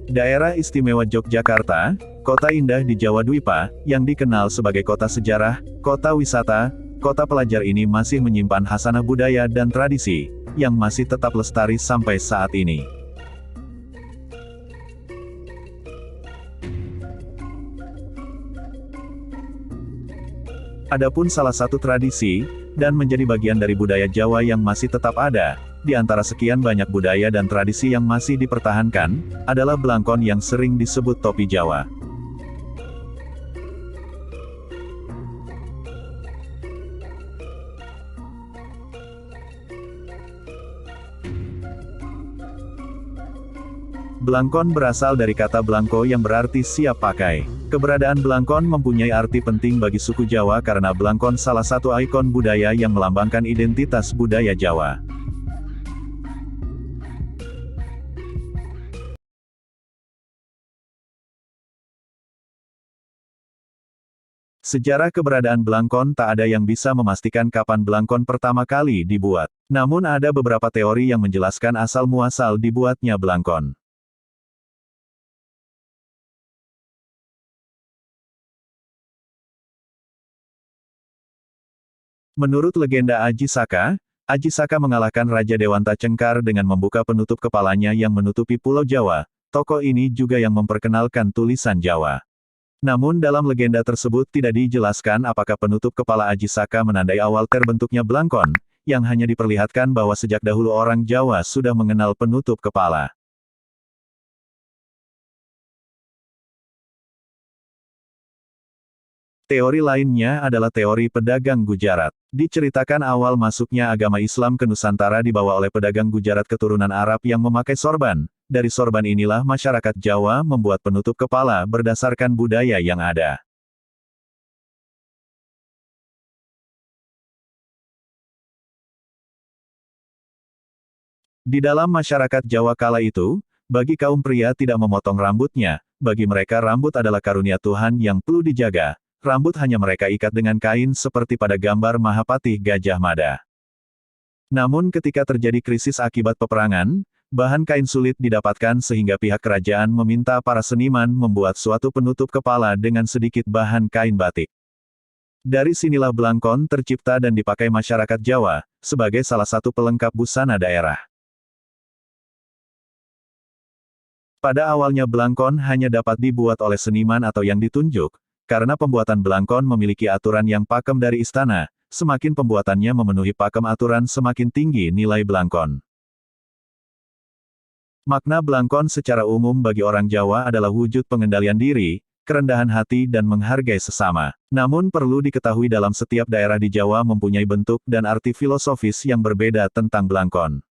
Daerah Istimewa Yogyakarta, kota indah di Jawa Dwipa, yang dikenal sebagai kota sejarah, kota wisata, kota pelajar ini masih menyimpan khasanah budaya dan tradisi, yang masih tetap lestari sampai saat ini. Adapun salah satu tradisi, dan menjadi bagian dari budaya Jawa yang masih tetap ada, di antara sekian banyak budaya dan tradisi yang masih dipertahankan, adalah belangkon yang sering disebut topi Jawa. Belangkon berasal dari kata belangko yang berarti siap pakai. Keberadaan belangkon mempunyai arti penting bagi suku Jawa karena belangkon salah satu ikon budaya yang melambangkan identitas budaya Jawa. Sejarah keberadaan belangkon tak ada yang bisa memastikan kapan belangkon pertama kali dibuat. Namun ada beberapa teori yang menjelaskan asal-muasal dibuatnya belangkon. Menurut legenda Aji Saka mengalahkan Raja Dewanta Cengkar dengan membuka penutup kepalanya yang menutupi Pulau Jawa. Tokoh ini juga yang memperkenalkan tulisan Jawa. Namun dalam legenda tersebut tidak dijelaskan apakah penutup kepala Aji Saka menandai awal terbentuknya belangkon, yang hanya diperlihatkan bahwa sejak dahulu orang Jawa sudah mengenal penutup kepala. Teori lainnya adalah teori pedagang Gujarat. Diceritakan awal masuknya agama Islam ke Nusantara dibawa oleh pedagang Gujarat keturunan Arab yang memakai sorban. Dari sorban inilah masyarakat Jawa membuat penutup kepala berdasarkan budaya yang ada. Di dalam masyarakat Jawa kala itu, bagi kaum pria tidak memotong rambutnya, bagi mereka rambut adalah karunia Tuhan yang perlu dijaga. Rambut hanya mereka ikat dengan kain seperti pada gambar Mahapatih Gajah Mada. Namun ketika terjadi krisis akibat peperangan, bahan kain sulit didapatkan sehingga pihak kerajaan meminta para seniman membuat suatu penutup kepala dengan sedikit bahan kain batik. Dari sinilah belangkon tercipta dan dipakai masyarakat Jawa, sebagai salah satu pelengkap busana daerah. Pada awalnya belangkon hanya dapat dibuat oleh seniman atau yang ditunjuk. Karena pembuatan belangkon memiliki aturan yang pakem dari istana, semakin pembuatannya memenuhi pakem aturan semakin tinggi nilai belangkon. Makna belangkon secara umum bagi orang Jawa adalah wujud pengendalian diri, kerendahan hati dan menghargai sesama. Namun perlu diketahui dalam setiap daerah di Jawa mempunyai bentuk dan arti filosofis yang berbeda tentang belangkon.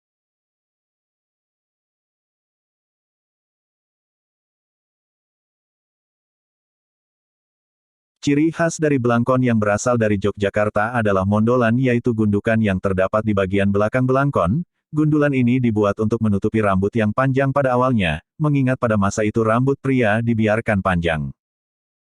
Ciri khas dari belangkon yang berasal dari Yogyakarta adalah mondolan yaitu gundukan yang terdapat di bagian belakang belangkon. Gundulan ini dibuat untuk menutupi rambut yang panjang pada awalnya, mengingat pada masa itu rambut pria dibiarkan panjang.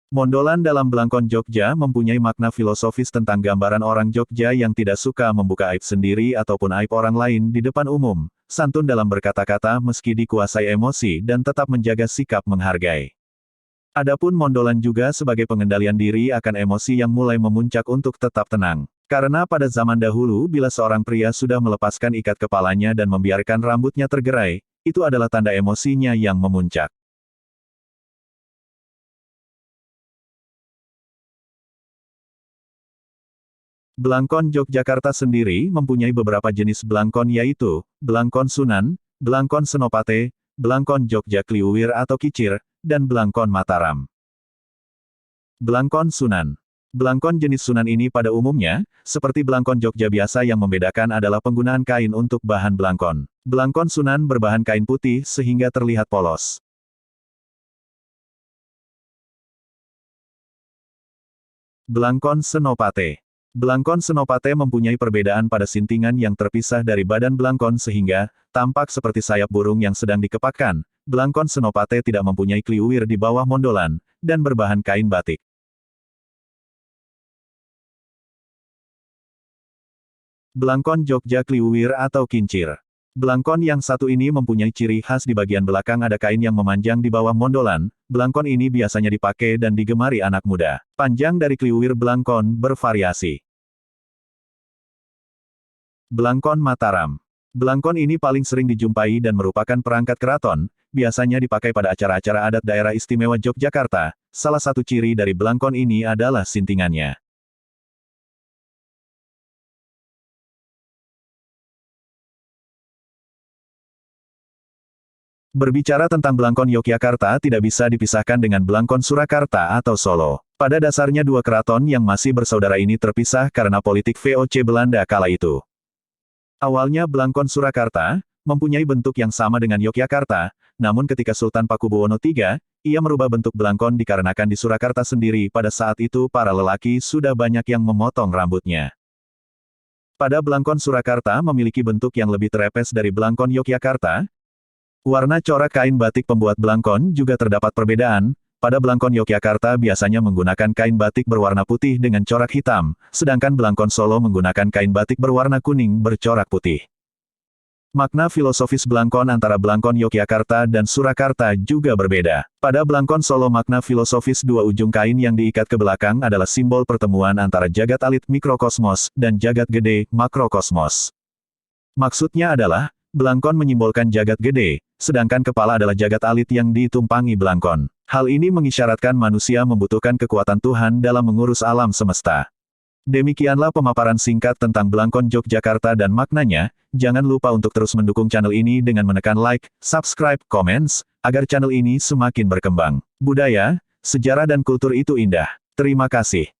Mondolan dalam belangkon Jogja mempunyai makna filosofis tentang gambaran orang Jogja yang tidak suka membuka aib sendiri ataupun aib orang lain di depan umum, santun dalam berkata-kata meski dikuasai emosi dan tetap menjaga sikap menghargai. Adapun mondolan juga sebagai pengendalian diri akan emosi yang mulai memuncak untuk tetap tenang. Karena pada zaman dahulu bila seorang pria sudah melepaskan ikat kepalanya dan membiarkan rambutnya tergerai, itu adalah tanda emosinya yang memuncak. Belangkon Yogyakarta sendiri mempunyai beberapa jenis belangkon yaitu, belangkon Sunan, belangkon Senopati, belangkon Jogja Kliuwir atau Kicir, dan belangkon Mataram. Belangkon Sunan. Belangkon jenis Sunan ini pada umumnya, seperti belangkon Jogja biasa yang membedakan adalah penggunaan kain untuk bahan belangkon. Belangkon Sunan berbahan kain putih sehingga terlihat polos. Belangkon Senopati. Belangkon Senopati mempunyai perbedaan pada sintingan yang terpisah dari badan belangkon sehingga tampak seperti sayap burung yang sedang dikepakkan. Belangkon Senopati tidak mempunyai kliuwir di bawah mondolan, dan berbahan kain batik. Belangkon Jogja Kliuwir atau Kincir. Belangkon yang satu ini mempunyai ciri khas di bagian belakang ada kain yang memanjang di bawah mondolan. Belangkon ini biasanya dipakai dan digemari anak muda. Panjang dari kliwir belangkon bervariasi. Belangkon Mataram. Belangkon ini paling sering dijumpai dan merupakan perangkat keraton, biasanya dipakai pada acara-acara adat daerah istimewa Yogyakarta. Salah satu ciri dari belangkon ini adalah sintingannya. Berbicara tentang belangkon Yogyakarta tidak bisa dipisahkan dengan belangkon Surakarta atau Solo. Pada dasarnya dua keraton yang masih bersaudara ini terpisah karena politik VOC Belanda kala itu. Awalnya belangkon Surakarta mempunyai bentuk yang sama dengan Yogyakarta, namun ketika Sultan Pakubuwono III, ia merubah bentuk belangkon dikarenakan di Surakarta sendiri pada saat itu para lelaki sudah banyak yang memotong rambutnya. Pada belangkon Surakarta memiliki bentuk yang lebih terepes dari belangkon Yogyakarta. Warna corak kain batik pembuat belangkon juga terdapat perbedaan. Pada belangkon Yogyakarta biasanya menggunakan kain batik berwarna putih dengan corak hitam, sedangkan belangkon Solo menggunakan kain batik berwarna kuning bercorak putih. Makna filosofis belangkon antara belangkon Yogyakarta dan Surakarta juga berbeda. Pada belangkon Solo makna filosofis dua ujung kain yang diikat ke belakang adalah simbol pertemuan antara jagat alit mikrokosmos dan jagat gede makrokosmos. Maksudnya adalah, belangkon menyimbolkan jagat gede, sedangkan kepala adalah jagat alit yang ditumpangi belangkon. Hal ini mengisyaratkan manusia membutuhkan kekuatan Tuhan dalam mengurus alam semesta. Demikianlah pemaparan singkat tentang belangkon Yogyakarta dan maknanya. Jangan lupa untuk terus mendukung channel ini dengan menekan like, subscribe, comments, agar channel ini semakin berkembang. Budaya, sejarah dan kultur itu indah. Terima kasih.